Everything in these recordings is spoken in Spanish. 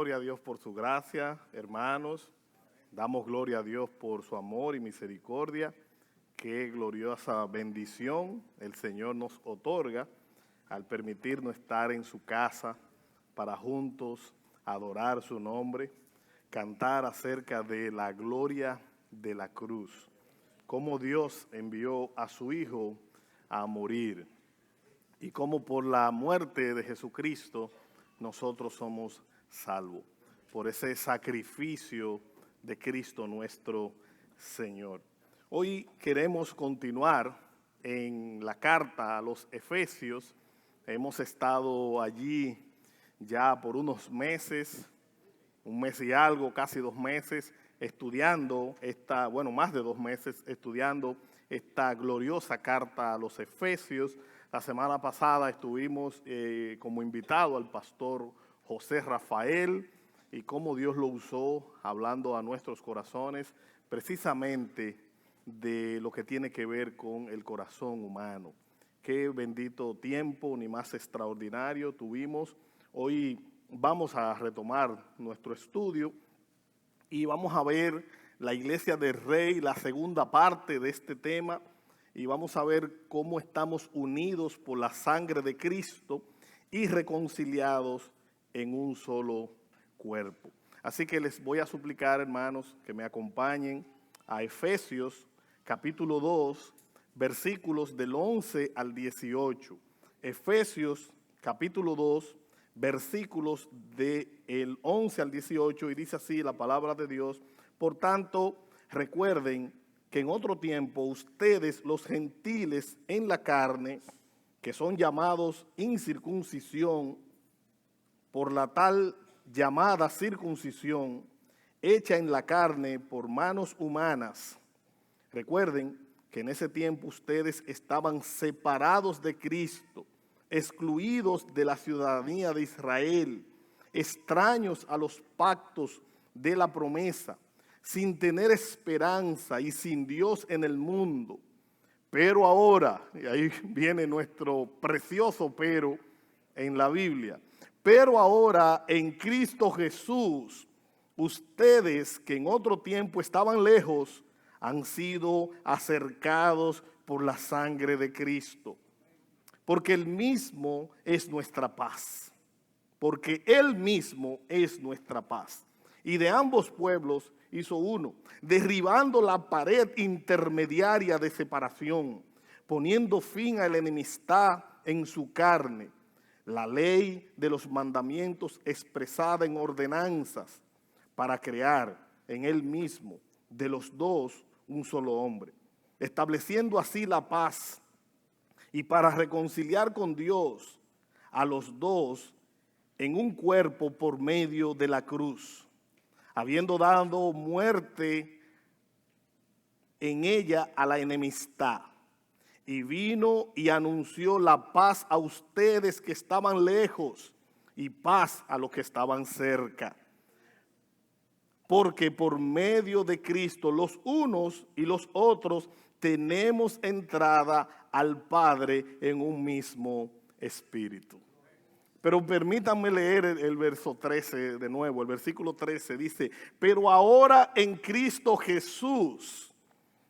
gloria a Dios por su gracia, hermanos. Damos gloria a Dios por su amor y misericordia. Qué gloriosa bendición el Señor nos otorga al permitirnos estar en su casa para juntos adorar su nombre, cantar acerca de la gloria de la cruz, cómo Dios envió a su Hijo a morir y cómo por la muerte de Jesucristo nosotros somos salvos, por ese sacrificio de Cristo nuestro Señor. Hoy queremos continuar en la carta a los Efesios. Hemos estado allí ya por unos meses, un mes y algo, casi 2 meses, estudiando más de 2 meses, estudiando esta gloriosa carta a los Efesios. La semana pasada estuvimos como invitado al pastor José Rafael y cómo Dios lo usó hablando a nuestros corazones precisamente de lo que tiene que ver con el corazón humano. Qué bendito tiempo, ni más extraordinario tuvimos. Hoy vamos a retomar nuestro estudio y vamos a ver la Iglesia del Rey, la segunda parte de este tema, y vamos a ver cómo estamos unidos por la sangre de Cristo y reconciliados en un solo cuerpo. Así que les voy a suplicar, hermanos, que me acompañen a Efesios capítulo 2, versículos del 11 al 18. Efesios capítulo 2, versículos del 11 al 18, y dice así la palabra de Dios: por tanto, recuerden que en otro tiempo ustedes, los gentiles en la carne, que son llamados incircuncisión por la tal llamada circuncisión, hecha en la carne por manos humanas. Recuerden que en ese tiempo ustedes estaban separados de Cristo, excluidos de la ciudadanía de Israel, extraños a los pactos de la promesa, sin tener esperanza y sin Dios en el mundo. Pero ahora, y ahí viene nuestro precioso pero en la Biblia, pero ahora en Cristo Jesús, ustedes que en otro tiempo estaban lejos, han sido acercados por la sangre de Cristo. Porque Él mismo es nuestra paz. Porque Él mismo es nuestra paz. Y de ambos pueblos hizo uno, derribando la pared intermediaria de separación, poniendo fin a la enemistad en su carne, la ley de los mandamientos expresada en ordenanzas, para crear en Él mismo de los dos un solo hombre, estableciendo así la paz, y para reconciliar con Dios a los dos en un cuerpo por medio de la cruz, habiendo dado muerte en ella a la enemistad. Y vino y anunció la paz a ustedes que estaban lejos y paz a los que estaban cerca. Porque por medio de Cristo los unos y los otros tenemos entrada al Padre en un mismo espíritu. Pero permítanme leer el verso 13 de nuevo. El versículo 13 dice: pero ahora en Cristo Jesús,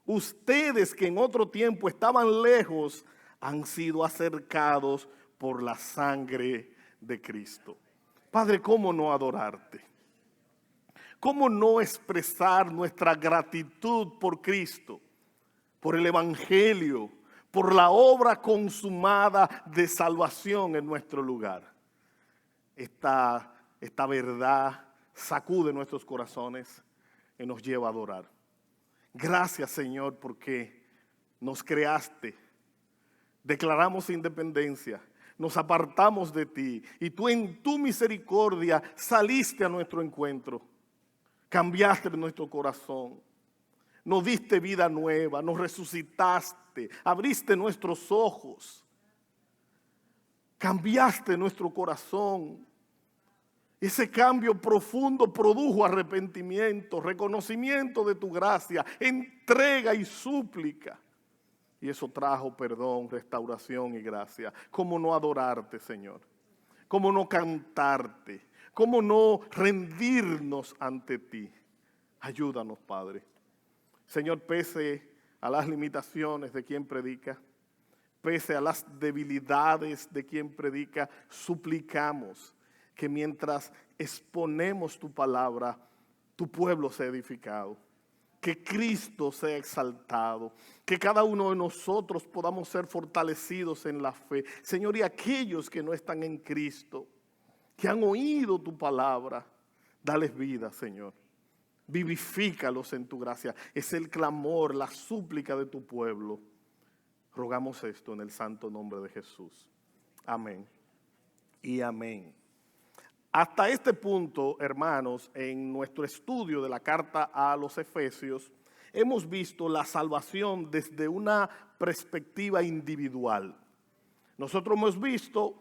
ustedes que en otro tiempo estaban lejos, han sido acercados por la sangre de Cristo. Padre, ¿cómo no adorarte? ¿Cómo no expresar nuestra gratitud por Cristo, por el Evangelio, por la obra consumada de salvación en nuestro lugar? Esta verdad sacude nuestros corazones y nos lleva a adorar. Gracias, Señor, porque nos creaste, declaramos independencia, nos apartamos de ti y tú en tu misericordia saliste a nuestro encuentro. Cambiaste nuestro corazón, nos diste vida nueva, nos resucitaste, abriste nuestros ojos, cambiaste nuestro corazón. Ese cambio profundo produjo arrepentimiento, reconocimiento de tu gracia, entrega y súplica. Y eso trajo perdón, restauración y gracia. ¿Cómo no adorarte, Señor? ¿Cómo no cantarte? ¿Cómo no rendirnos ante ti? Ayúdanos, Padre. Señor, pese a las limitaciones de quien predica, pese a las debilidades de quien predica, suplicamos que mientras exponemos tu palabra, tu pueblo sea edificado, que Cristo sea exaltado, que cada uno de nosotros podamos ser fortalecidos en la fe. Señor, y aquellos que no están en Cristo, que han oído tu palabra, dales vida, Señor. Vivifícalos en tu gracia. Es el clamor, la súplica de tu pueblo. Rogamos esto en el santo nombre de Jesús. Amén y amén. Hasta este punto, hermanos, en nuestro estudio de la carta a los Efesios, hemos visto la salvación desde una perspectiva individual. Nosotros hemos visto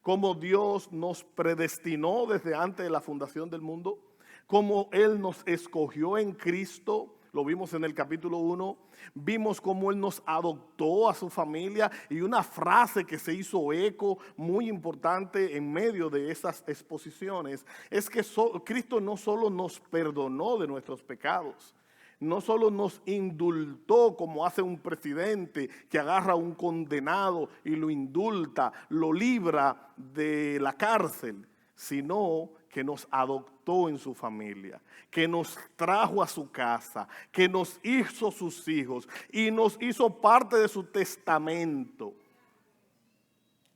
cómo Dios nos predestinó desde antes de la fundación del mundo, cómo Él nos escogió en Cristo, lo vimos en el capítulo 1, vimos cómo Él nos adoptó a su familia, y una frase que se hizo eco muy importante en medio de esas exposiciones es que Cristo no solo nos perdonó de nuestros pecados, no solo nos indultó como hace un presidente que agarra a un condenado y lo indulta, lo libra de la cárcel, sino que nos adoptó en su familia, que nos trajo a su casa, que nos hizo sus hijos y nos hizo parte de su testamento.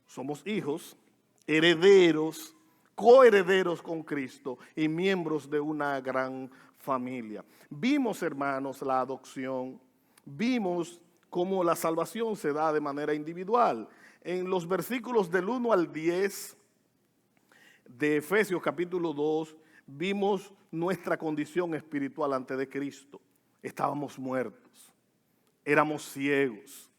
Somos hijos, herederos, coherederos con Cristo y miembros de una gran familia. Vimos, hermanos, la adopción, vimos cómo la salvación se da de manera individual. En los versículos del 1 al 10 de Efesios capítulo 2, vimos nuestra condición espiritual ante de Cristo. Estábamos muertos, éramos ciegos,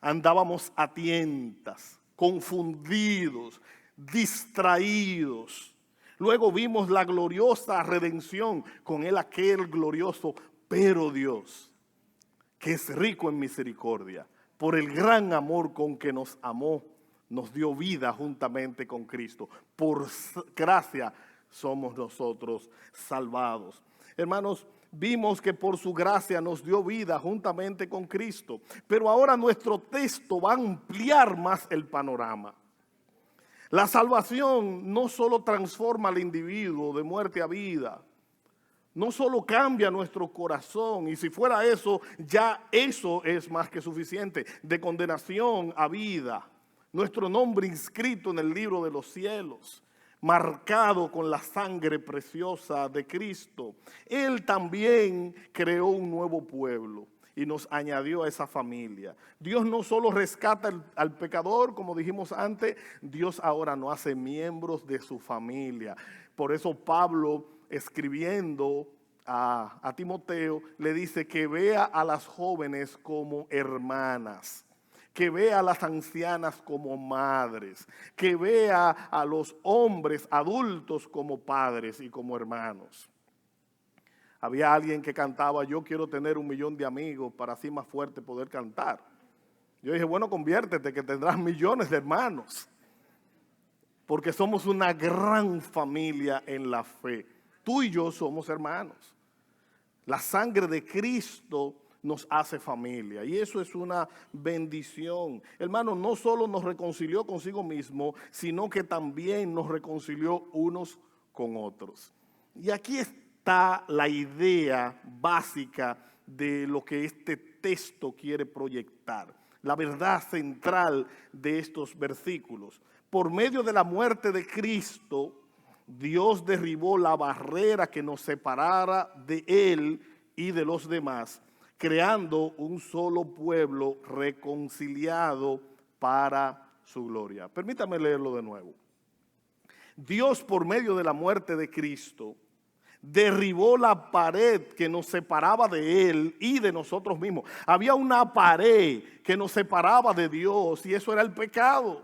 andábamos a tientas, confundidos, distraídos. Luego vimos la gloriosa redención, con él aquel glorioso pero Dios, que es rico en misericordia, por el gran amor con que nos amó, nos dio vida juntamente con Cristo. Por gracia somos nosotros salvados. Hermanos, vimos que por su gracia nos dio vida juntamente con Cristo. Pero ahora nuestro texto va a ampliar más el panorama. La salvación no solo transforma al individuo de muerte a vida, no solo cambia nuestro corazón, y si fuera eso, ya eso es más que suficiente, de condenación a vida. Nuestro nombre inscrito en el libro de los cielos, marcado con la sangre preciosa de Cristo. Él también creó un nuevo pueblo y nos añadió a esa familia. Dios no solo rescata al pecador, como dijimos antes, Dios ahora nos hace miembros de su familia. Por eso Pablo, escribiendo a Timoteo, le dice que vea a las jóvenes como hermanas, que vea a las ancianas como madres, que vea a los hombres adultos como padres y como hermanos. Había alguien que cantaba: yo quiero tener 1 millón de amigos para así más fuerte poder cantar. Yo dije, bueno, conviértete que tendrás millones de hermanos, porque somos una gran familia en la fe. Tú y yo somos hermanos. La sangre de Cristo nos hace familia, y eso es una bendición. Hermano, no solo nos reconcilió consigo mismo, sino que también nos reconcilió unos con otros. Y aquí está la idea básica de lo que este texto quiere proyectar, la verdad central de estos versículos. Por medio de la muerte de Cristo, Dios derribó la barrera que nos separara de Él y de los demás, creando un solo pueblo reconciliado para su gloria. Permítame leerlo de nuevo. Dios, por medio de la muerte de Cristo, derribó la pared que nos separaba de Él y de nosotros mismos. Había una pared que nos separaba de Dios, y eso era el pecado.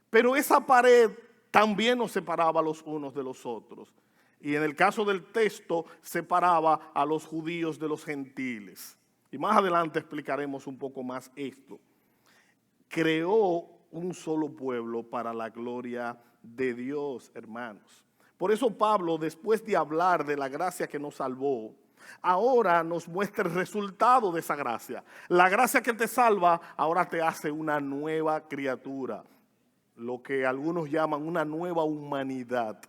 Pero esa pared también nos separaba los unos de los otros. Y en el caso del texto, separaba a los judíos de los gentiles. Y más adelante explicaremos un poco más esto. Creó un solo pueblo para la gloria de Dios, hermanos. Por eso Pablo, después de hablar de la gracia que nos salvó, ahora nos muestra el resultado de esa gracia. La gracia que te salva ahora te hace una nueva criatura, lo que algunos llaman una nueva humanidad,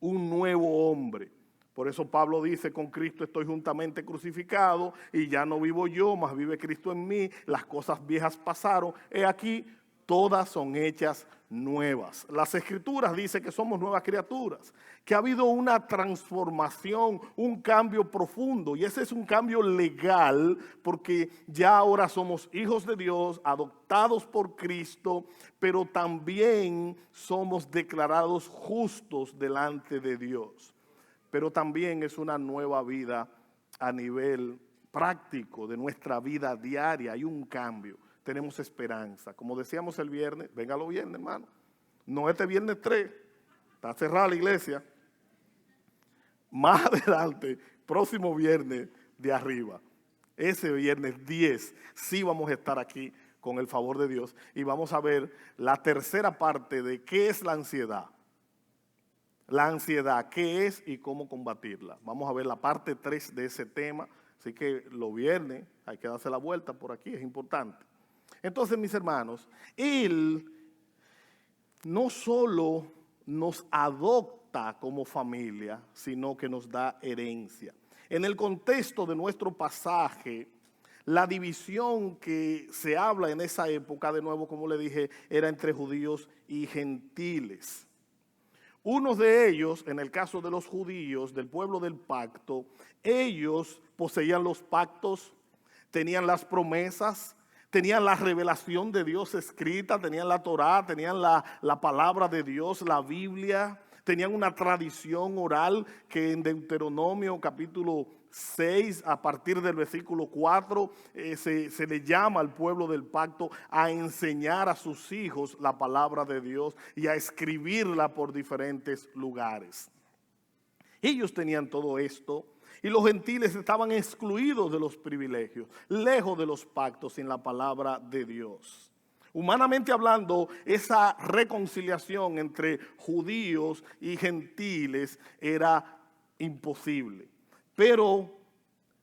un nuevo hombre. Por eso Pablo dice, con Cristo estoy juntamente crucificado y ya no vivo yo, mas vive Cristo en mí, las cosas viejas pasaron, he aquí, todas son hechas nuevas. Las Escrituras dicen que somos nuevas criaturas, que ha habido una transformación, un cambio profundo, y ese es un cambio legal, porque ya ahora somos hijos de Dios, adoptados por Cristo, pero también somos declarados justos delante de Dios. Pero también es una nueva vida a nivel práctico de nuestra vida diaria, hay un cambio. Tenemos esperanza. Como decíamos el viernes, venga los viernes, hermano. No este viernes 3, está cerrada la iglesia. Más adelante, próximo viernes de arriba, ese viernes 10, sí vamos a estar aquí con el favor de Dios y vamos a ver la tercera parte de qué es la ansiedad. La ansiedad, qué es y cómo combatirla. Vamos a ver la parte 3 de ese tema, así que los viernes hay que darse la vuelta por aquí, es importante. Entonces, mis hermanos, Él no solo nos adopta como familia, sino que nos da herencia. En el contexto de nuestro pasaje, la división que se habla en esa época, de nuevo, como le dije, era entre judíos y gentiles. Unos de ellos, en el caso de los judíos, del pueblo del pacto, ellos poseían los pactos, tenían las promesas, tenían la revelación de Dios escrita, tenían la Torá, tenían la palabra de Dios, la Biblia, tenían una tradición oral que en Deuteronomio capítulo 6, a partir del versículo 4, se le llama al pueblo del pacto a enseñar a sus hijos la palabra de Dios y a escribirla por diferentes lugares. Ellos tenían todo esto. Y los gentiles estaban excluidos de los privilegios, lejos de los pactos sin la palabra de Dios. Humanamente hablando, esa reconciliación entre judíos y gentiles era imposible. Pero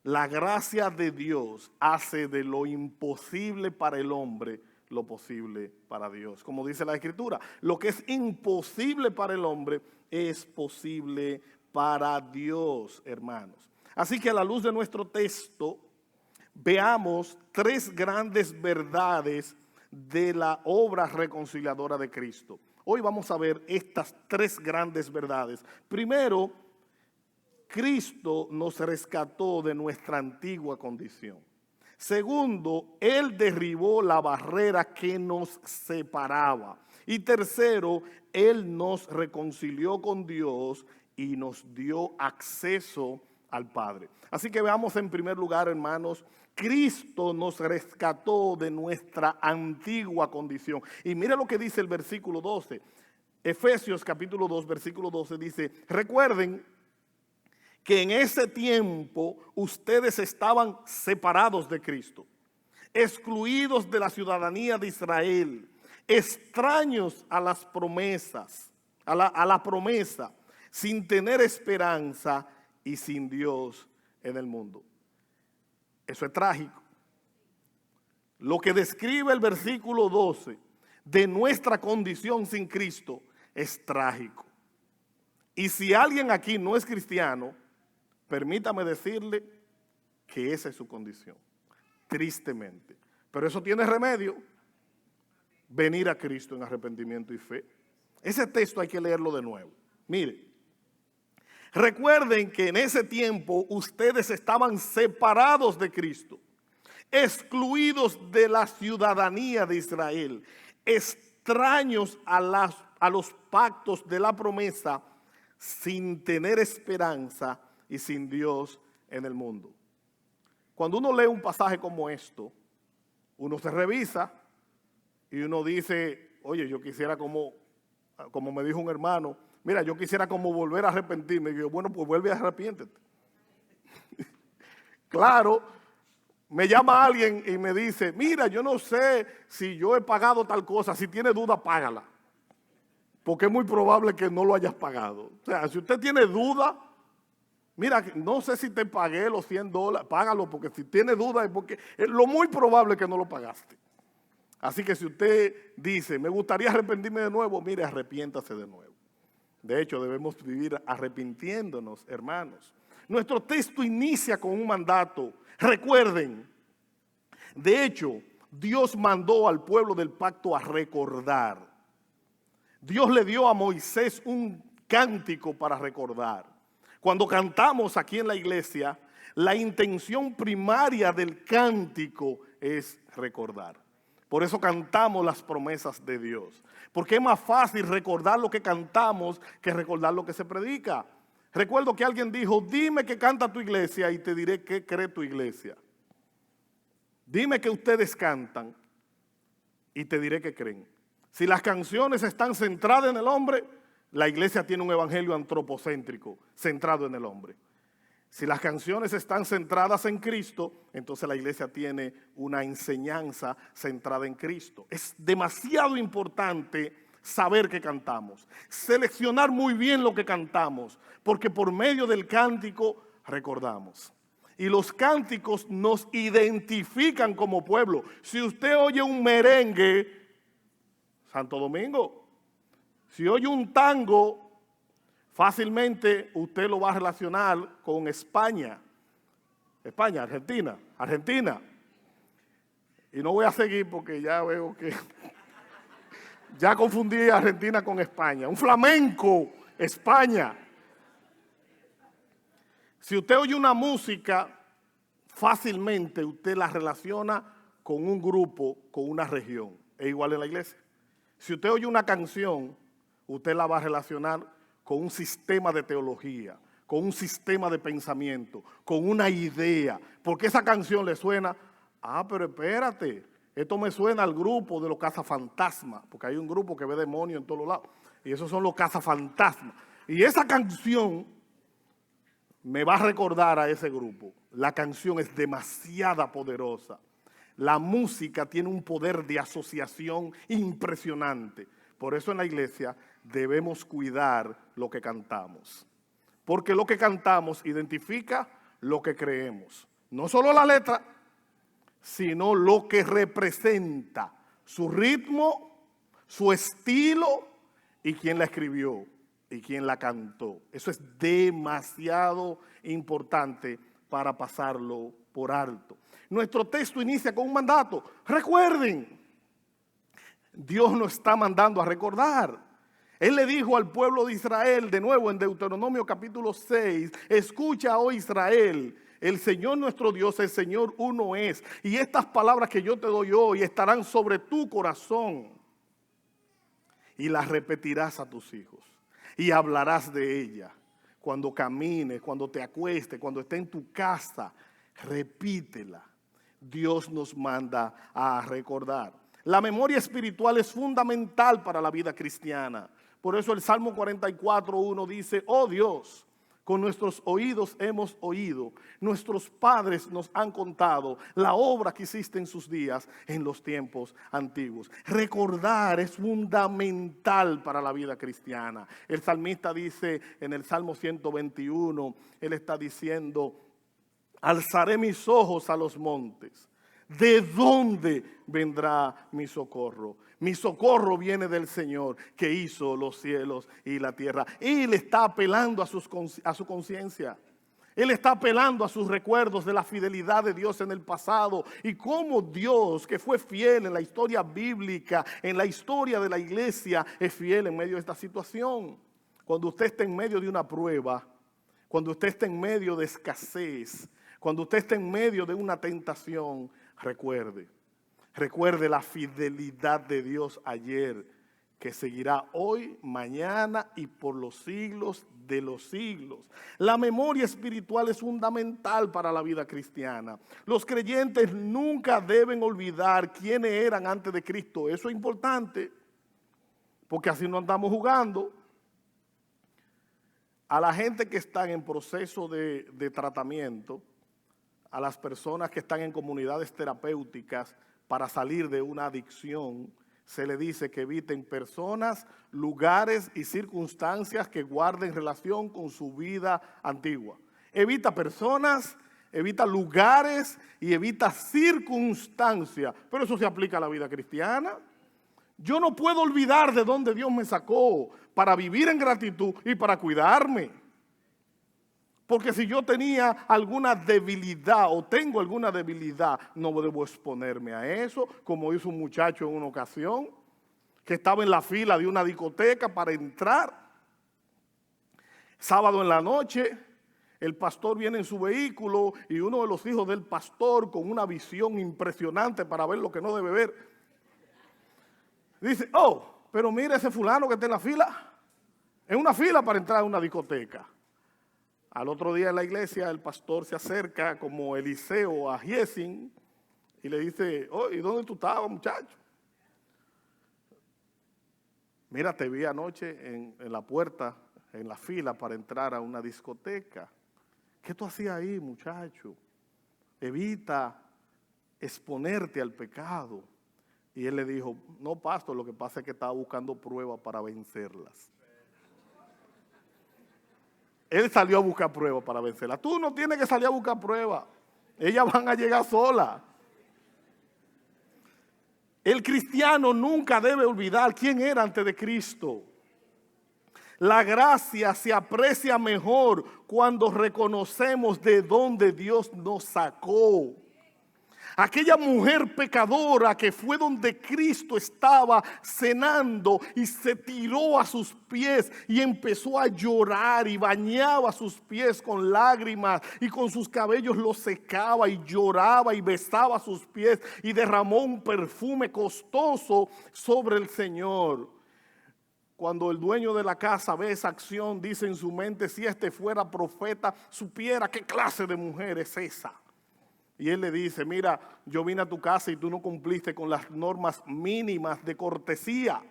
la gracia de Dios hace de lo imposible para el hombre lo posible para Dios. Como dice la Escritura, lo que es imposible para el hombre es posible para Dios, hermanos. Así que a la luz de nuestro texto, veamos tres grandes verdades de la obra reconciliadora de Cristo. Hoy vamos a ver estas tres grandes verdades. Primero, Cristo nos rescató de nuestra antigua condición. Segundo, Él derribó la barrera que nos separaba. Y tercero, Él nos reconcilió con Dios y nos dio acceso al Padre. Así que veamos en primer lugar, hermanos, Cristo nos rescató de nuestra antigua condición. Y mire lo que dice el versículo 12. Efesios capítulo 2, versículo 12 dice, recuerden que en ese tiempo ustedes estaban separados de Cristo, excluidos de la ciudadanía de Israel, extraños a las promesas, a la promesa, sin tener esperanza y sin Dios en el mundo. Eso es trágico. Lo que describe el versículo 12 de nuestra condición sin Cristo es trágico. Y si alguien aquí no es cristiano, permítame decirle que esa es su condición, tristemente. Pero eso tiene remedio, venir a Cristo en arrepentimiento y fe. Ese texto hay que leerlo de nuevo. Mire, recuerden que en ese tiempo ustedes estaban separados de Cristo, excluidos de la ciudadanía de Israel, extraños a los pactos de la promesa, sin tener esperanza y sin Dios en el mundo. Cuando uno lee un pasaje como esto, uno se revisa y uno dice, oye, yo quisiera como me dijo un hermano, mira, yo quisiera como volver a arrepentirme. Y yo, bueno, pues vuelve a arrepiéntete. Claro, Me llama alguien y me dice, mira, yo no sé si yo he pagado tal cosa, si tiene duda, págala. Porque es muy probable que no lo hayas pagado. O sea, si usted tiene duda, mira, no sé si te pagué los $100, págalo, porque si tiene duda es porque es lo muy probable que no lo pagaste. Así que si usted dice, me gustaría arrepentirme de nuevo, mire, arrepiéntase de nuevo. De hecho, debemos vivir arrepintiéndonos, hermanos. Nuestro texto inicia con un mandato. Recuerden, de hecho, Dios mandó al pueblo del pacto a recordar. Dios le dio a Moisés un cántico para recordar. Cuando cantamos aquí en la iglesia, la intención primaria del cántico es recordar. Por eso cantamos las promesas de Dios. Porque es más fácil recordar lo que cantamos que recordar lo que se predica. Recuerdo que alguien dijo, dime qué canta tu iglesia y te diré qué cree tu iglesia. Dime que ustedes cantan y te diré qué creen. Si las canciones están centradas en el hombre, la iglesia tiene un evangelio antropocéntrico, centrado en el hombre. Si las canciones están centradas en Cristo, entonces la iglesia tiene una enseñanza centrada en Cristo. Es demasiado importante saber qué cantamos, seleccionar muy bien lo que cantamos, porque por medio del cántico recordamos. Y los cánticos nos identifican como pueblo. Si usted oye un merengue, Santo Domingo, si oye un tango, fácilmente usted lo va a relacionar con España. España, Argentina. Y no voy a seguir porque ya veo que ya confundí Argentina con España. Un flamenco, España. Si usted oye una música, fácilmente usted la relaciona con un grupo, con una región. Es igual en la iglesia. Si usted oye una canción, usted la va a relacionar con un sistema de teología, con un sistema de pensamiento, con una idea. Porque esa canción le suena, pero espérate, esto me suena al grupo de los cazafantasmas, porque hay un grupo que ve demonios en todos lados, y esos son los cazafantasmas. Y esa canción me va a recordar a ese grupo. La canción es demasiado poderosa. La música tiene un poder de asociación impresionante. Por eso en la iglesia debemos cuidar lo que cantamos. Porque lo que cantamos identifica lo que creemos. No solo la letra, sino lo que representa. Su ritmo, su estilo y quién la escribió y quién la cantó. Eso es demasiado importante para pasarlo por alto. Nuestro texto inicia con un mandato. Recuerden, Dios nos está mandando a recordar. Él le dijo al pueblo de Israel, de nuevo en Deuteronomio capítulo 6, escucha, oh Israel, el Señor nuestro Dios, el Señor uno es. Y estas palabras que yo te doy hoy estarán sobre tu corazón. Y las repetirás a tus hijos. Y hablarás de ellas. Cuando camines, cuando te acuestes, cuando estés en tu casa, repítela. Dios nos manda a recordar. La memoria espiritual es fundamental para la vida cristiana. Por eso el Salmo 44:1 dice, oh Dios, con nuestros oídos hemos oído, nuestros padres nos han contado la obra que hiciste en sus días en los tiempos antiguos. Recordar es fundamental para la vida cristiana. El salmista dice en el Salmo 121, él está diciendo, alzaré mis ojos a los montes. ¿De dónde vendrá mi socorro? Mi socorro viene del Señor que hizo los cielos y la tierra. Él está apelando a su conciencia. Él está apelando a sus recuerdos de la fidelidad de Dios en el pasado y cómo Dios, que fue fiel en la historia bíblica, en la historia de la iglesia, es fiel en medio de esta situación. Cuando usted está en medio de una prueba, cuando usted está en medio de escasez, cuando usted está en medio de una tentación, recuerde la fidelidad de Dios ayer, que seguirá hoy, mañana y por los siglos de los siglos. La memoria espiritual es fundamental para la vida cristiana. Los creyentes nunca deben olvidar quiénes eran antes de Cristo. Eso es importante, porque así no andamos jugando. A la gente que está en proceso de tratamiento, a las personas que están en comunidades terapéuticas para salir de una adicción, se le dice que eviten personas, lugares y circunstancias que guarden relación con su vida antigua. Evita personas, evita lugares y evita circunstancias. Pero eso se aplica a la vida cristiana. Yo no puedo olvidar de dónde Dios me sacó para vivir en gratitud y para cuidarme. Porque si yo tenía alguna debilidad o tengo alguna debilidad, no debo exponerme a eso, como hizo un muchacho en una ocasión, que estaba en la fila de una discoteca para entrar. Sábado en la noche, el pastor viene en su vehículo y uno de los hijos del pastor, con una visión impresionante para ver lo que no debe ver, dice: oh, pero mira ese fulano que está en la fila, en una fila para entrar a una discoteca. Al otro día en la iglesia el pastor se acerca como Eliseo a Giesing y le dice: oh, ¿y dónde tú estabas, muchacho? Mira, te vi anoche en la puerta, en la fila para entrar a una discoteca. ¿Qué tú hacías ahí, muchacho? Evita exponerte al pecado. Y él le dijo: no, pastor, lo que pasa es que estaba buscando pruebas para vencerlas. Él salió a buscar pruebas para vencerlas. Tú no tienes que salir a buscar pruebas. Ellas van a llegar solas. El cristiano nunca debe olvidar quién era antes de Cristo. La gracia se aprecia mejor cuando reconocemos de dónde Dios nos sacó. Aquella mujer pecadora que fue donde Cristo estaba cenando y se tiró a sus pies y empezó a llorar y bañaba sus pies con lágrimas y con sus cabellos los secaba y lloraba y besaba sus pies y derramó un perfume costoso sobre el Señor. Cuando el dueño de la casa ve esa acción, dice en su mente: si este fuera profeta, supiera qué clase de mujer es esa. Y él le dice: mira, yo vine a tu casa y tú no cumpliste con las normas mínimas de cortesía.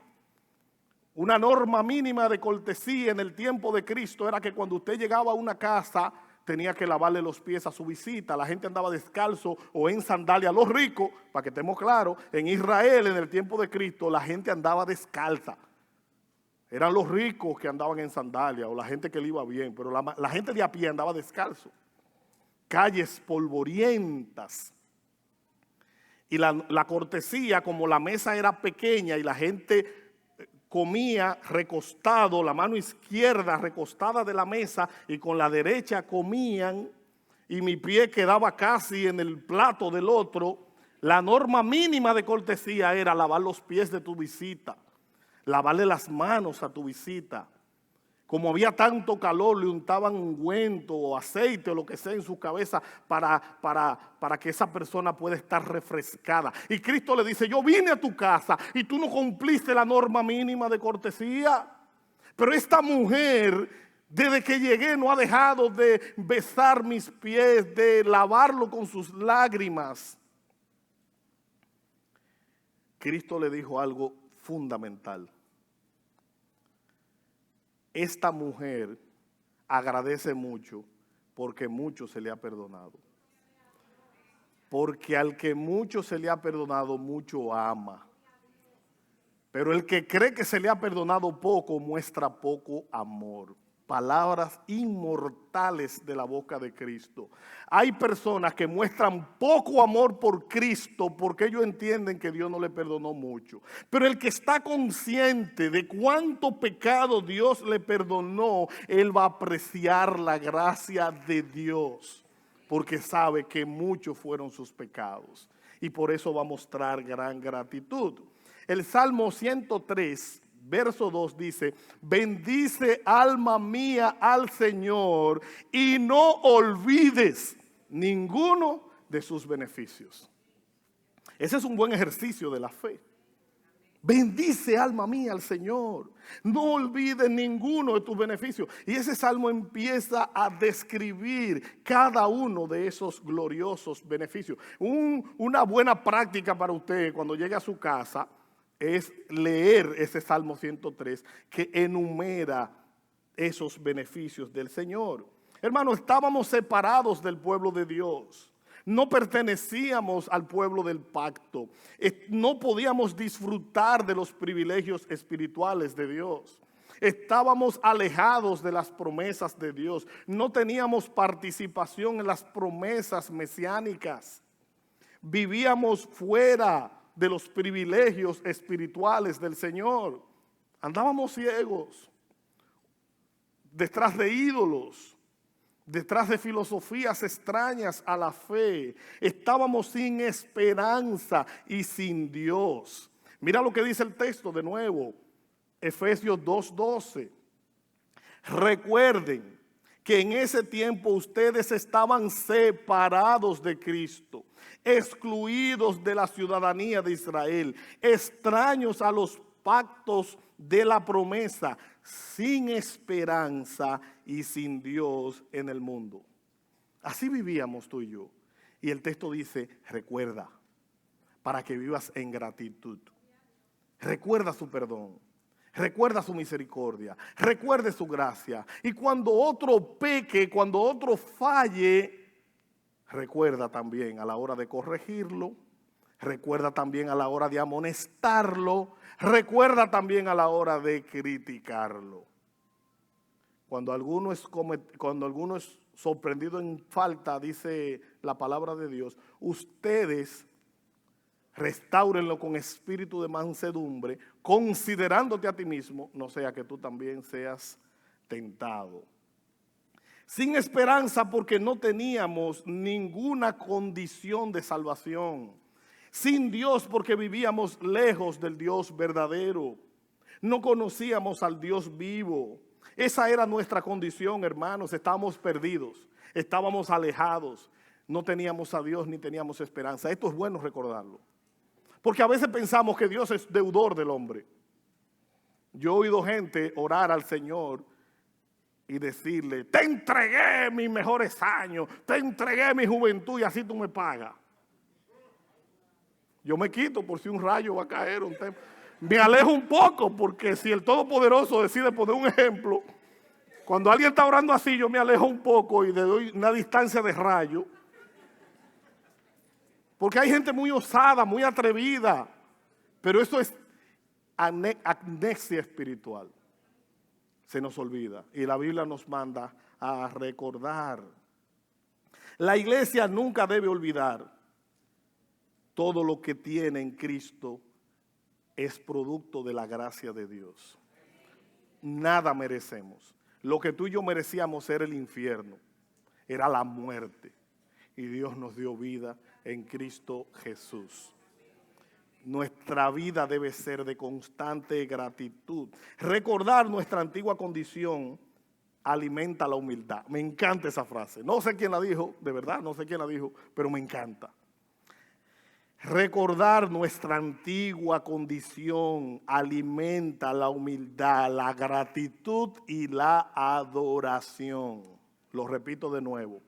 Una norma mínima de cortesía en el tiempo de Cristo era que cuando usted llegaba a una casa tenía que lavarle los pies a su visita. La gente andaba descalzo o en sandalia. Los ricos, para que estemos claros, en Israel en el tiempo de Cristo la gente andaba descalza. Eran los ricos que andaban en sandalia o la gente que le iba bien, pero la gente de a pie andaba descalzo. Calles polvorientas. Y la cortesía, como la mesa era pequeña y la gente comía recostado, la mano izquierda recostada de la mesa y con la derecha comían, y mi pie quedaba casi en el plato del otro, la norma mínima de cortesía era lavar los pies de tu visita, lavarle las manos a tu visita. Como había tanto calor, le untaban ungüento o aceite o lo que sea en su cabeza para que esa persona pueda estar refrescada. Y Cristo le dice: yo vine a tu casa y tú no cumpliste la norma mínima de cortesía. Pero esta mujer, desde que llegué, no ha dejado de besar mis pies, de lavarlo con sus lágrimas. Cristo le dijo algo fundamental. Esta mujer agradece mucho porque mucho se le ha perdonado. Porque al que mucho se le ha perdonado, mucho ama. Pero el que cree que se le ha perdonado poco, muestra poco amor. Palabras inmortales de la boca de Cristo. Hay personas que muestran poco amor por Cristo porque ellos entienden que Dios no le perdonó mucho. Pero el que está consciente de cuánto pecado Dios le perdonó, él va a apreciar la gracia de Dios porque sabe que muchos fueron sus pecados. Y por eso va a mostrar gran gratitud. El Salmo 103, verso 2 dice: bendice alma mía al Señor y no olvides ninguno de sus beneficios. Ese es un buen ejercicio de la fe. Bendice alma mía al Señor, no olvides ninguno de tus beneficios. Y ese salmo empieza a describir cada uno de esos gloriosos beneficios. Una buena práctica para usted cuando llegue a su casa es leer ese Salmo 103 que enumera esos beneficios del Señor. Hermanos, estábamos separados del pueblo de Dios. No pertenecíamos al pueblo del pacto. No podíamos disfrutar de los privilegios espirituales de Dios. Estábamos alejados de las promesas de Dios. No teníamos participación en las promesas mesiánicas. Vivíamos fuera de los privilegios espirituales del Señor. Andábamos ciegos, detrás de ídolos, detrás de filosofías extrañas a la fe. Estábamos sin esperanza y sin Dios. Mira lo que dice el texto de nuevo, Efesios 2:12. Recuerden que en ese tiempo ustedes estaban separados de Cristo, excluidos de la ciudadanía de Israel, extraños a los pactos de la promesa, sin esperanza y sin Dios en el mundo. Así vivíamos tú y yo. Y el texto dice, recuerda, para que vivas en gratitud. Recuerda su perdón. Recuerda su misericordia, recuerde su gracia. Y cuando otro peque, cuando otro falle, recuerda también a la hora de corregirlo, recuerda también a la hora de amonestarlo, recuerda también a la hora de criticarlo. Cuando alguno es sorprendido en falta, dice la palabra de Dios, ustedes restáurenlo con espíritu de mansedumbre, considerándote a ti mismo, no sea que tú también seas tentado. Sin esperanza porque no teníamos ninguna condición de salvación. Sin Dios porque vivíamos lejos del Dios verdadero. No conocíamos al Dios vivo. Esa era nuestra condición, hermanos. Estábamos perdidos, estábamos alejados. No teníamos a Dios ni teníamos esperanza. Esto es bueno recordarlo. Porque a veces pensamos que Dios es deudor del hombre. Yo he oído gente orar al Señor y decirle, te entregué mis mejores años, te entregué mi juventud y así tú me pagas. Yo me quito por si un rayo va a caer. Me alejo un poco porque si el Todopoderoso decide poner un ejemplo, cuando alguien está orando así yo me alejo un poco y le doy una distancia de rayo. Porque hay gente muy osada, muy atrevida, pero eso es amnesia espiritual. Se nos olvida y la Biblia nos manda a recordar. La iglesia nunca debe olvidar todo lo que tiene en Cristo es producto de la gracia de Dios. Nada merecemos. Lo que tú y yo merecíamos era el infierno, era la muerte. Y Dios nos dio vida en Cristo Jesús. Nuestra vida debe ser de constante gratitud. Recordar nuestra antigua condición alimenta la humildad. Me encanta esa frase. No sé quién la dijo, de verdad, no sé quién la dijo, pero me encanta. Recordar nuestra antigua condición alimenta la humildad, la gratitud y la adoración. Lo repito de nuevo.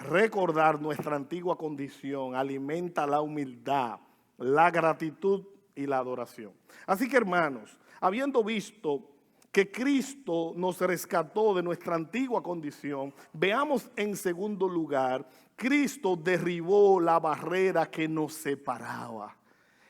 Recordar nuestra antigua condición alimenta la humildad, la gratitud y la adoración. Así que, hermanos, habiendo visto que Cristo nos rescató de nuestra antigua condición, veamos en segundo lugar, Cristo derribó la barrera que nos separaba.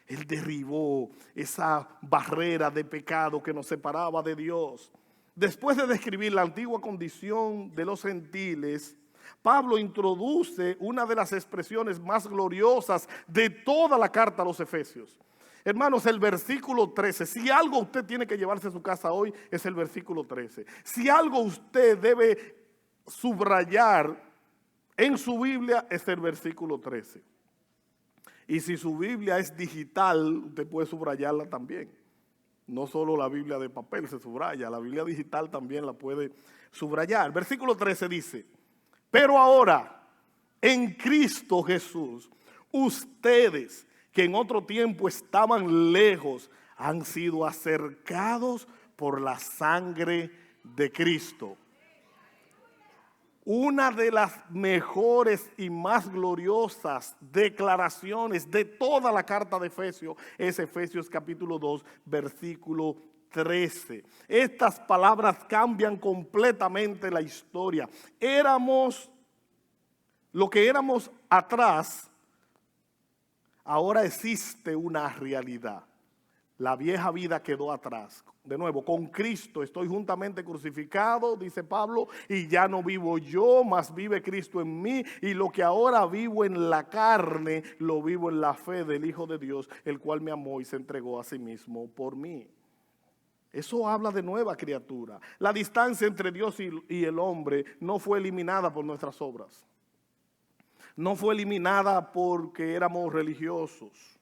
Él derribó esa barrera de pecado que nos separaba de Dios. Después de describir la antigua condición de los gentiles, Pablo introduce una de las expresiones más gloriosas de toda la carta a los Efesios. Hermanos, el versículo 13, si algo usted tiene que llevarse a su casa hoy, es el versículo 13. Si algo usted debe subrayar en su Biblia, es el versículo 13. Y si su Biblia es digital, usted puede subrayarla también. No solo la Biblia de papel se subraya, la Biblia digital también la puede subrayar. Versículo 13 dice, pero ahora, en Cristo Jesús, ustedes que en otro tiempo estaban lejos, han sido acercados por la sangre de Cristo. Una de las mejores y más gloriosas declaraciones de toda la carta de Efesios es Efesios capítulo 2, versículo 13. Estas palabras cambian completamente la historia. Éramos lo que éramos atrás, ahora existe una realidad. La vieja vida quedó atrás. De nuevo, con Cristo estoy juntamente crucificado, dice Pablo, y ya no vivo yo, mas vive Cristo en mí. Y lo que ahora vivo en la carne, lo vivo en la fe del Hijo de Dios, el cual me amó y se entregó a sí mismo por mí. Eso habla de nueva criatura. La distancia entre Dios y el hombre no fue eliminada por nuestras obras. No fue eliminada porque éramos religiosos.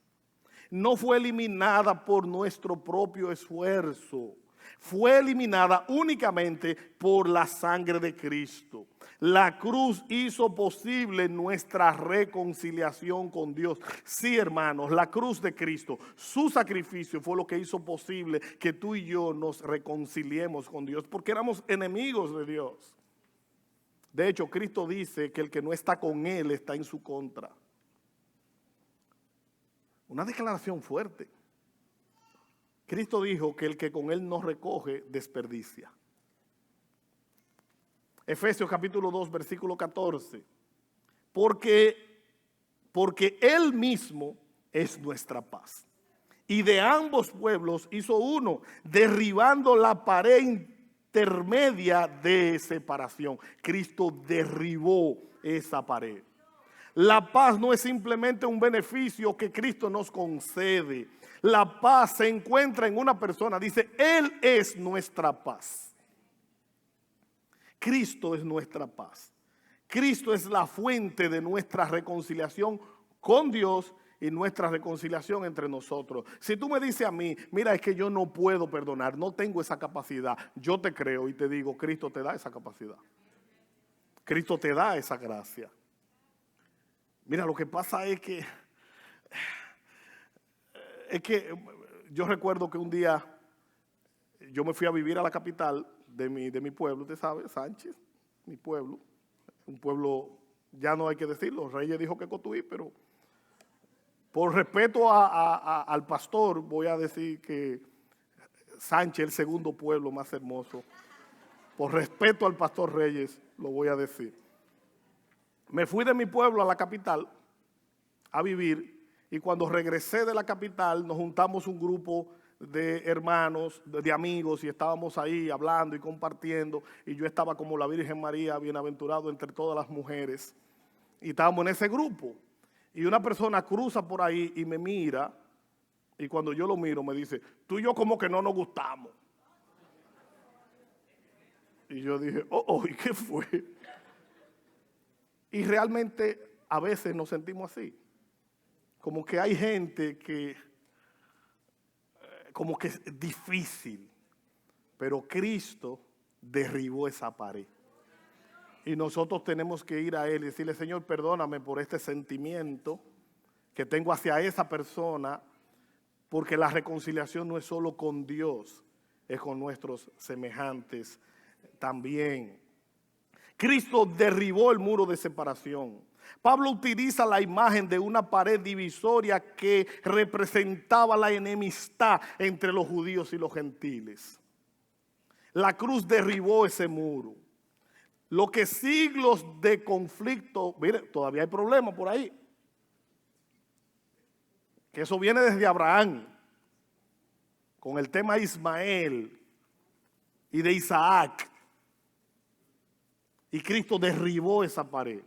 No fue eliminada por nuestro propio esfuerzo. Fue eliminada únicamente por la sangre de Cristo. La cruz hizo posible nuestra reconciliación con Dios. Sí, hermanos, la cruz de Cristo, su sacrificio fue lo que hizo posible que tú y yo nos reconciliemos con Dios, porque éramos enemigos de Dios. De hecho, Cristo dice que el que no está con Él está en su contra. Una declaración fuerte. Cristo dijo que el que con Él no recoge, desperdicia. Efesios capítulo 2, versículo 14. Porque Él mismo es nuestra paz. Y de ambos pueblos hizo uno, derribando la pared intermedia de separación. Cristo derribó esa pared. La paz no es simplemente un beneficio que Cristo nos concede. La paz se encuentra en una persona. Dice, Él es nuestra paz. Cristo es nuestra paz. Cristo es la fuente de nuestra reconciliación con Dios y nuestra reconciliación entre nosotros. Si tú me dices a mí, mira, es que yo no puedo perdonar, no tengo esa capacidad, yo te creo y te digo, Cristo te da esa capacidad. Cristo te da esa gracia. Mira, lo que pasa es que yo recuerdo que un día yo me fui a vivir a la capital de mi pueblo, usted sabe, Sánchez, mi pueblo. Un pueblo, ya no hay que decirlo, Reyes dijo que Cotuí, pero por respeto al pastor voy a decir que Sánchez es el segundo pueblo más hermoso. Por respeto al pastor Reyes lo voy a decir. Me fui de mi pueblo a la capital a vivir y cuando regresé de la capital nos juntamos un grupo de hermanos, de amigos y estábamos ahí hablando y compartiendo y yo estaba como la Virgen María, bienaventurado entre todas las mujeres y estábamos en ese grupo y una persona cruza por ahí y me mira y cuando yo lo miro me dice, tú y yo como que no nos gustamos. Y yo dije, ¿y qué fue? Y realmente a veces nos sentimos así. Como que hay gente que, como que es difícil. Pero Cristo derribó esa pared. Y nosotros tenemos que ir a Él y decirle, Señor, perdóname por este sentimiento que tengo hacia esa persona. Porque la reconciliación no es solo con Dios, es con nuestros semejantes también. Cristo derribó el muro de separación. Pablo utiliza la imagen de una pared divisoria que representaba la enemistad entre los judíos y los gentiles. La cruz derribó ese muro. Lo que siglos de conflicto, mire, todavía hay problemas por ahí. Que eso viene desde Abraham, con el tema de Ismael y de Isaac. Y Cristo derribó esa pared.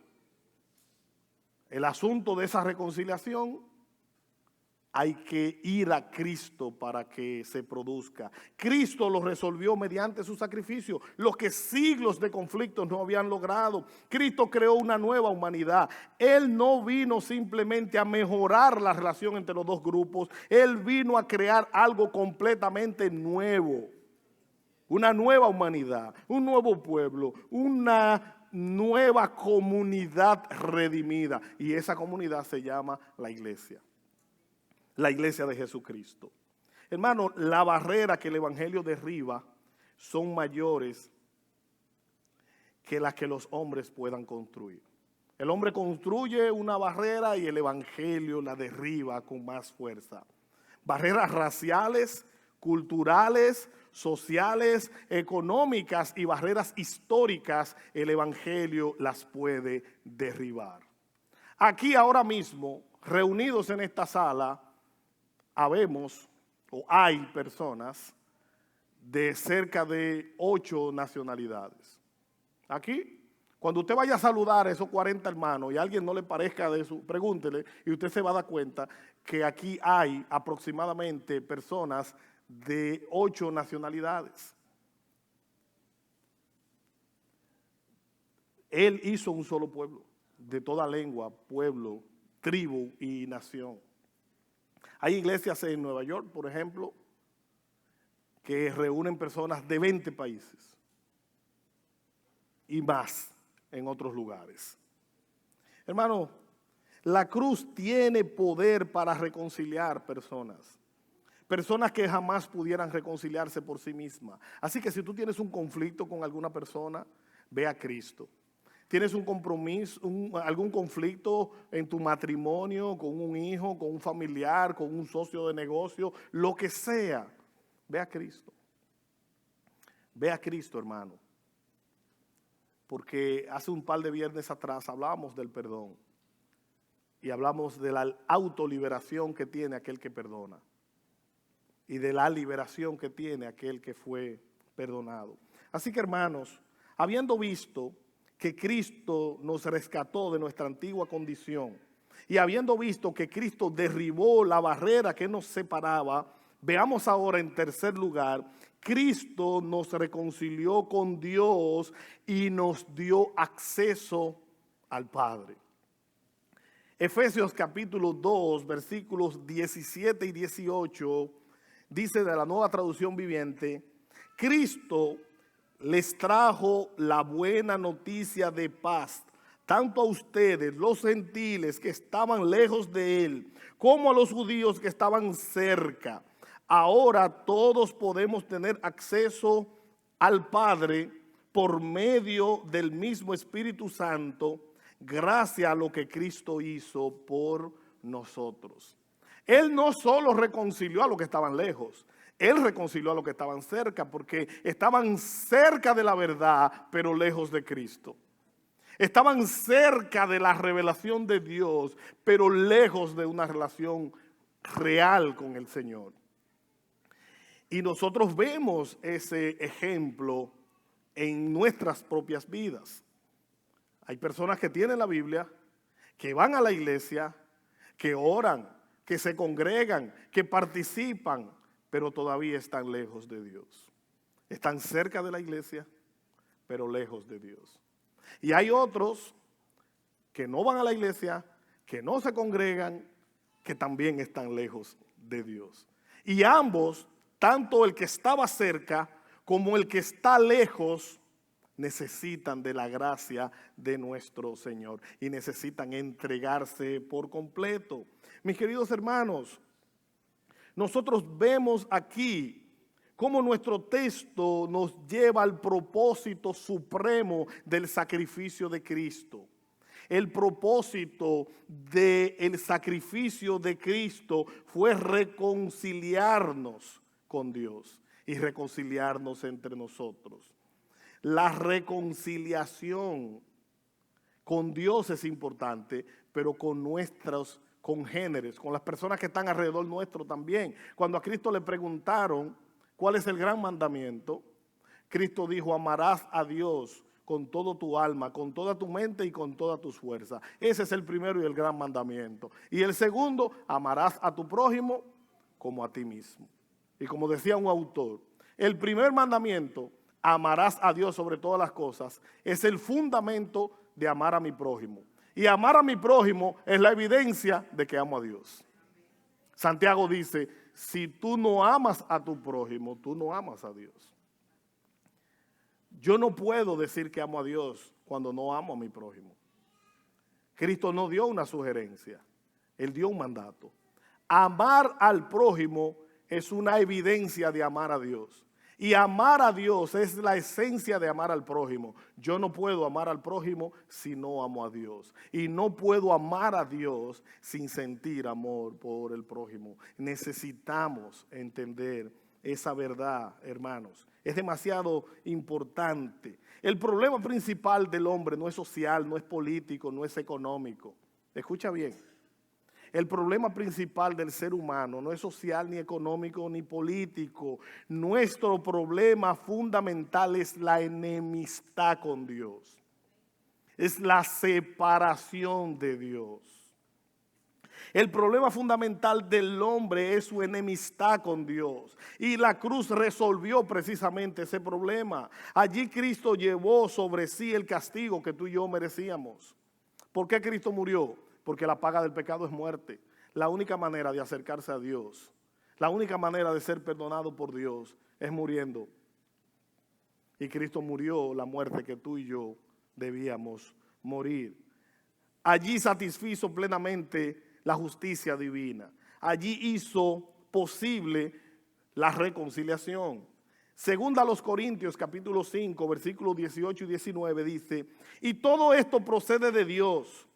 El asunto de esa reconciliación, hay que ir a Cristo para que se produzca. Cristo lo resolvió mediante su sacrificio, lo que siglos de conflictos no habían logrado. Cristo creó una nueva humanidad. Él no vino simplemente a mejorar la relación entre los dos grupos. Él vino a crear algo completamente nuevo. Una nueva humanidad, un nuevo pueblo, una nueva comunidad redimida. Y esa comunidad se llama la iglesia. La iglesia de Jesucristo. Hermano, la barrera que el evangelio derriba son mayores que las que los hombres puedan construir. El hombre construye una barrera y el evangelio la derriba con más fuerza. Barreras raciales, culturales, sociales, económicas y barreras históricas, el Evangelio las puede derribar. Aquí ahora mismo, reunidos en esta sala, habemos o hay personas de cerca de 8 nacionalidades. Aquí, cuando usted vaya a saludar a esos 40 hermanos y a alguien no le parezca de eso, pregúntele y usted se va a dar cuenta que aquí hay aproximadamente personas de 8 nacionalidades. Él hizo un solo pueblo, de toda lengua, pueblo, tribu y nación. Hay iglesias en Nueva York, por ejemplo, que reúnen personas de 20 países y más en otros lugares. Hermano, la cruz tiene poder para reconciliar personas. Personas que jamás pudieran reconciliarse por sí mismas. Así que si tú tienes un conflicto con alguna persona, ve a Cristo. Tienes un compromiso, algún conflicto en tu matrimonio, con un hijo, con un familiar, con un socio de negocio, lo que sea, ve a Cristo. Ve a Cristo, hermano. Porque hace un par de viernes atrás hablábamos del perdón y hablamos de la autoliberación que tiene aquel que perdona y de la liberación que tiene aquel que fue perdonado. Así que, hermanos, habiendo visto que Cristo nos rescató de nuestra antigua condición y habiendo visto que Cristo derribó la barrera que nos separaba, veamos ahora en tercer lugar, Cristo nos reconcilió con Dios y nos dio acceso al Padre. Efesios capítulo 2, versículos 17 y 18, dice de la Nueva Traducción Viviente, Cristo les trajo la buena noticia de paz, tanto a ustedes, los gentiles que estaban lejos de él, como a los judíos que estaban cerca. Ahora todos podemos tener acceso al Padre por medio del mismo Espíritu Santo, gracias a lo que Cristo hizo por nosotros. Él no solo reconcilió a los que estaban lejos, Él reconcilió a los que estaban cerca, porque estaban cerca de la verdad, pero lejos de Cristo. Estaban cerca de la revelación de Dios, pero lejos de una relación real con el Señor. Y nosotros vemos ese ejemplo en nuestras propias vidas. Hay personas que tienen la Biblia, que van a la iglesia, que oran, que se congregan, que participan, pero todavía están lejos de Dios. Están cerca de la iglesia, pero lejos de Dios. Y hay otros que no van a la iglesia, que no se congregan, que también están lejos de Dios. Y ambos, tanto el que estaba cerca como el que está lejos, necesitan de la gracia de nuestro Señor y necesitan entregarse por completo. Mis queridos hermanos, nosotros vemos aquí cómo nuestro texto nos lleva al propósito supremo del sacrificio de Cristo. El propósito del sacrificio de Cristo fue reconciliarnos con Dios y reconciliarnos entre nosotros. La reconciliación con Dios es importante, pero con nuestros congéneres, con las personas que están alrededor nuestro también. Cuando a Cristo le preguntaron cuál es el gran mandamiento, Cristo dijo, amarás a Dios con todo tu alma, con toda tu mente y con todas tus fuerzas. Ese es el primero y el gran mandamiento. Y el segundo, amarás a tu prójimo como a ti mismo. Y como decía un autor, el primer mandamiento, amarás a Dios sobre todas las cosas, es el fundamento de amar a mi prójimo. Y amar a mi prójimo es la evidencia de que amo a Dios. Santiago dice, si tú no amas a tu prójimo, tú no amas a Dios. Yo no puedo decir que amo a Dios cuando no amo a mi prójimo. Cristo no dio una sugerencia, Él dio un mandato. Amar al prójimo es una evidencia de amar a Dios. Y amar a Dios es la esencia de amar al prójimo. Yo no puedo amar al prójimo si no amo a Dios. Y no puedo amar a Dios sin sentir amor por el prójimo. Necesitamos entender esa verdad, hermanos. Es demasiado importante. El problema principal del hombre no es social, no es político, no es económico. Escucha bien. El problema principal del ser humano no es social, ni económico, ni político. Nuestro problema fundamental es la enemistad con Dios. Es la separación de Dios. El problema fundamental del hombre es su enemistad con Dios. Y la cruz resolvió precisamente ese problema. Allí Cristo llevó sobre sí el castigo que tú y yo merecíamos. ¿Por qué Cristo murió? Porque la paga del pecado es muerte. La única manera de acercarse a Dios, la única manera de ser perdonado por Dios es muriendo. Y Cristo murió la muerte que tú y yo debíamos morir. Allí satisfizo plenamente la justicia divina. Allí hizo posible la reconciliación. Segunda a los Corintios, capítulo 5, versículos 18 y 19 dice: y todo esto procede de Dios,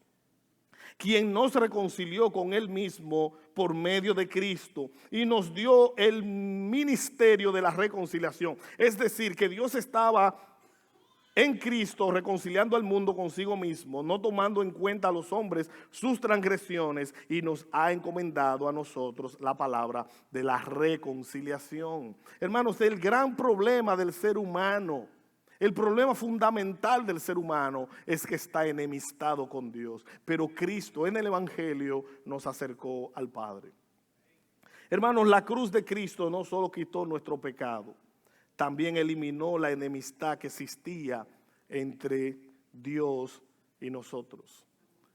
quien nos reconcilió con Él mismo por medio de Cristo y nos dio el ministerio de la reconciliación. Es decir, que Dios estaba en Cristo reconciliando al mundo consigo mismo, no tomando en cuenta a los hombres sus transgresiones, y nos ha encomendado a nosotros la palabra de la reconciliación. Hermanos, el gran problema del ser humano, el problema fundamental del ser humano es que está enemistado con Dios. Pero Cristo en el Evangelio nos acercó al Padre. Hermanos, la cruz de Cristo no solo quitó nuestro pecado, también eliminó la enemistad que existía entre Dios y nosotros.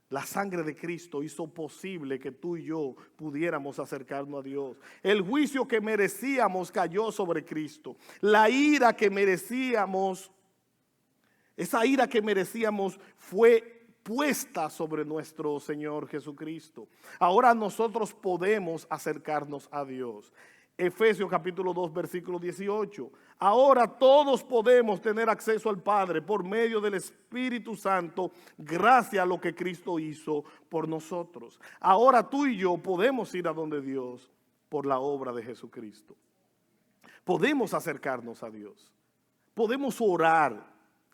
La sangre de Cristo hizo posible que tú y yo pudiéramos acercarnos a Dios. El juicio que merecíamos cayó sobre Cristo. La ira que merecíamos, esa ira que merecíamos fue puesta sobre nuestro Señor Jesucristo. Ahora nosotros podemos acercarnos a Dios. Efesios capítulo 2, versículo 18. Ahora todos podemos tener acceso al Padre por medio del Espíritu Santo, gracias a lo que Cristo hizo por nosotros. Ahora tú y yo podemos ir a donde Dios por la obra de Jesucristo. Podemos acercarnos a Dios. Podemos orar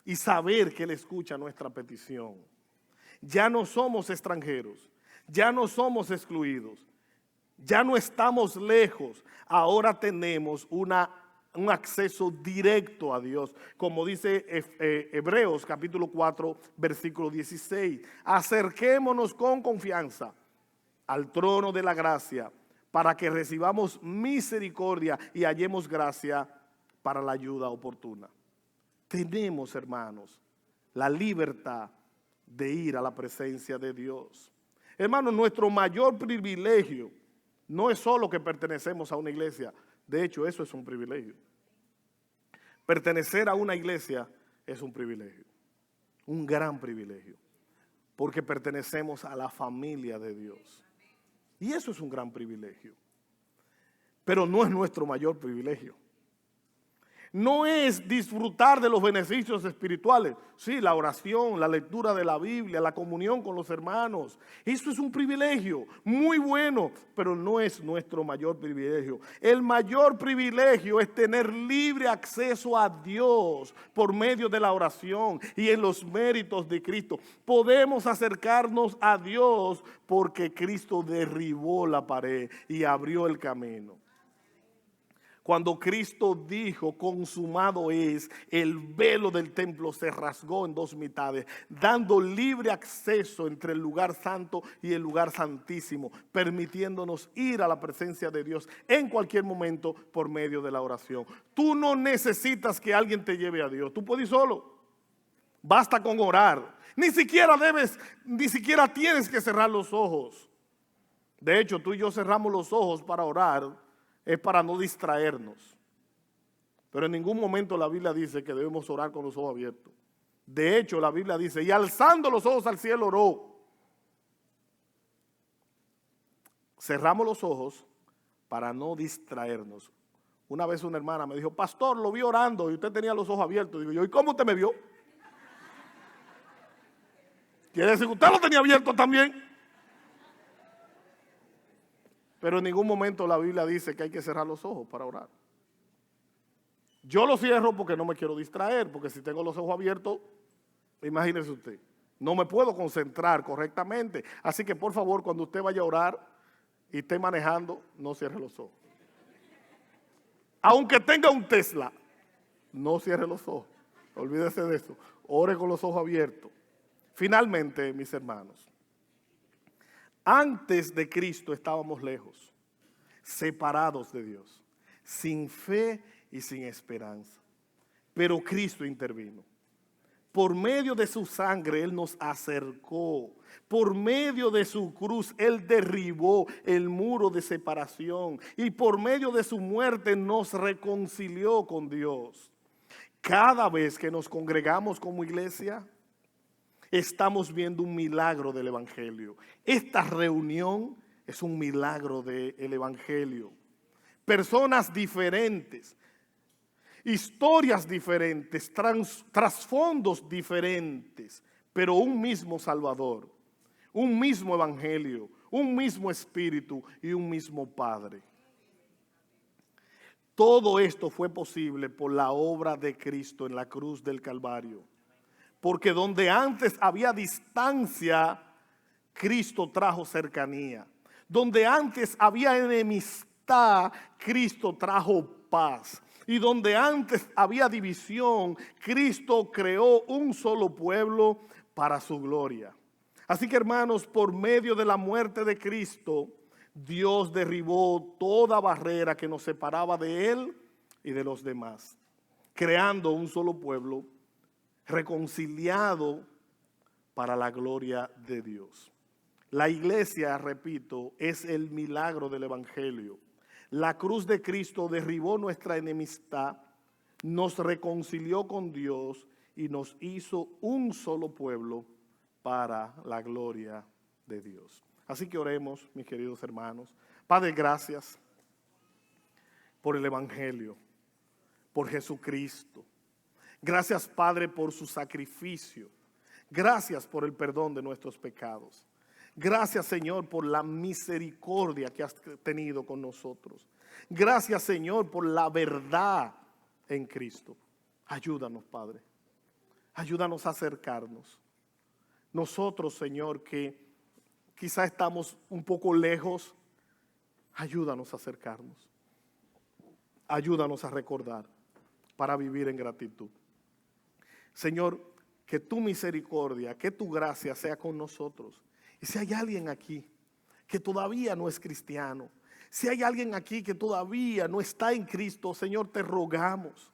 y saber que Él escucha nuestra petición. Ya no somos extranjeros, ya no somos excluidos. Ya no estamos lejos, ahora tenemos un acceso directo a Dios. Como dice Hebreos capítulo 4, versículo 16. Acerquémonos con confianza al trono de la gracia para que recibamos misericordia y hallemos gracia para la ayuda oportuna. Tenemos, hermanos, la libertad de ir a la presencia de Dios. Hermanos, nuestro mayor privilegio no es solo que pertenecemos a una iglesia. De hecho, eso es un privilegio. Pertenecer a una iglesia es un privilegio, un gran privilegio, porque pertenecemos a la familia de Dios. Y eso es un gran privilegio. Pero no es nuestro mayor privilegio. No es disfrutar de los beneficios espirituales. Sí, la oración, la lectura de la Biblia, la comunión con los hermanos. Eso es un privilegio muy bueno, pero no es nuestro mayor privilegio. El mayor privilegio es tener libre acceso a Dios por medio de la oración y en los méritos de Cristo. Podemos acercarnos a Dios porque Cristo derribó la pared y abrió el camino. Cuando Cristo dijo, consumado es, el velo del templo se rasgó en dos mitades, dando libre acceso entre el lugar santo y el lugar santísimo, permitiéndonos ir a la presencia de Dios en cualquier momento por medio de la oración. Tú no necesitas que alguien te lleve a Dios, tú puedes ir solo. Basta con orar. Ni siquiera tienes que cerrar los ojos. De hecho, tú y yo cerramos los ojos para orar. Es para no distraernos. Pero en ningún momento la Biblia dice que debemos orar con los ojos abiertos. De hecho, la Biblia dice, y alzando los ojos al cielo oró. Cerramos los ojos para no distraernos. Una vez una hermana me dijo, pastor, lo vi orando y usted tenía los ojos abiertos. Digo yo, ¿y cómo usted me vio? Quiere decir que usted lo tenía abierto también. Pero en ningún momento la Biblia dice que hay que cerrar los ojos para orar. Yo lo cierro porque no me quiero distraer, porque si tengo los ojos abiertos, imagínese usted, no me puedo concentrar correctamente. Así que por favor, cuando usted vaya a orar y esté manejando, no cierre los ojos. Aunque tenga un Tesla, no cierre los ojos. Olvídese de eso. Ore con los ojos abiertos. Finalmente, mis hermanos, antes de Cristo estábamos lejos, separados de Dios, sin fe y sin esperanza. Pero Cristo intervino. Por medio de su sangre Él nos acercó. Por medio de su cruz Él derribó el muro de separación. Y por medio de su muerte nos reconcilió con Dios. Cada vez que nos congregamos como iglesia, estamos viendo un milagro del Evangelio. Esta reunión es un milagro del Evangelio. Personas diferentes, historias diferentes, trasfondos diferentes, pero un mismo Salvador, un mismo Evangelio, un mismo Espíritu y un mismo Padre. Todo esto fue posible por la obra de Cristo en la cruz del Calvario. Porque donde antes había distancia, Cristo trajo cercanía. Donde antes había enemistad, Cristo trajo paz. Y donde antes había división, Cristo creó un solo pueblo para su gloria. Así que, hermanos, por medio de la muerte de Cristo, Dios derribó toda barrera que nos separaba de Él y de los demás, creando un solo pueblo reconciliado para la gloria de Dios. La iglesia, repito, es el milagro del Evangelio. La cruz de Cristo derribó nuestra enemistad, nos reconcilió con Dios y nos hizo un solo pueblo para la gloria de Dios. Así que oremos, mis queridos hermanos. Padre, gracias por el Evangelio, por Jesucristo. Gracias, Padre, por su sacrificio. Gracias por el perdón de nuestros pecados. Gracias, Señor, por la misericordia que has tenido con nosotros. Gracias, Señor, por la verdad en Cristo. Ayúdanos, Padre. Ayúdanos a acercarnos. Nosotros, Señor, que quizá estamos un poco lejos, ayúdanos a acercarnos. Ayúdanos a recordar para vivir en gratitud. Señor, que tu misericordia, que tu gracia sea con nosotros. Y si hay alguien aquí que todavía no es cristiano, si hay alguien aquí que todavía no está en Cristo, Señor, te rogamos,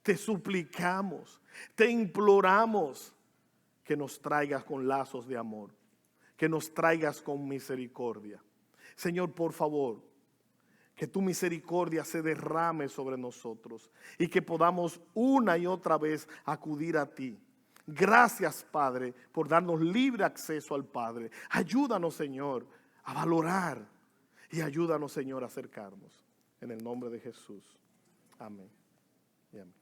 te suplicamos, te imploramos que nos traigas con lazos de amor, que nos traigas con misericordia. Señor, por favor, que tu misericordia se derrame sobre nosotros y que podamos una y otra vez acudir a ti. Gracias, Padre, por darnos libre acceso al Padre. Ayúdanos, Señor, a valorar y ayúdanos, Señor, a acercarnos. En el nombre de Jesús. Amén y amén.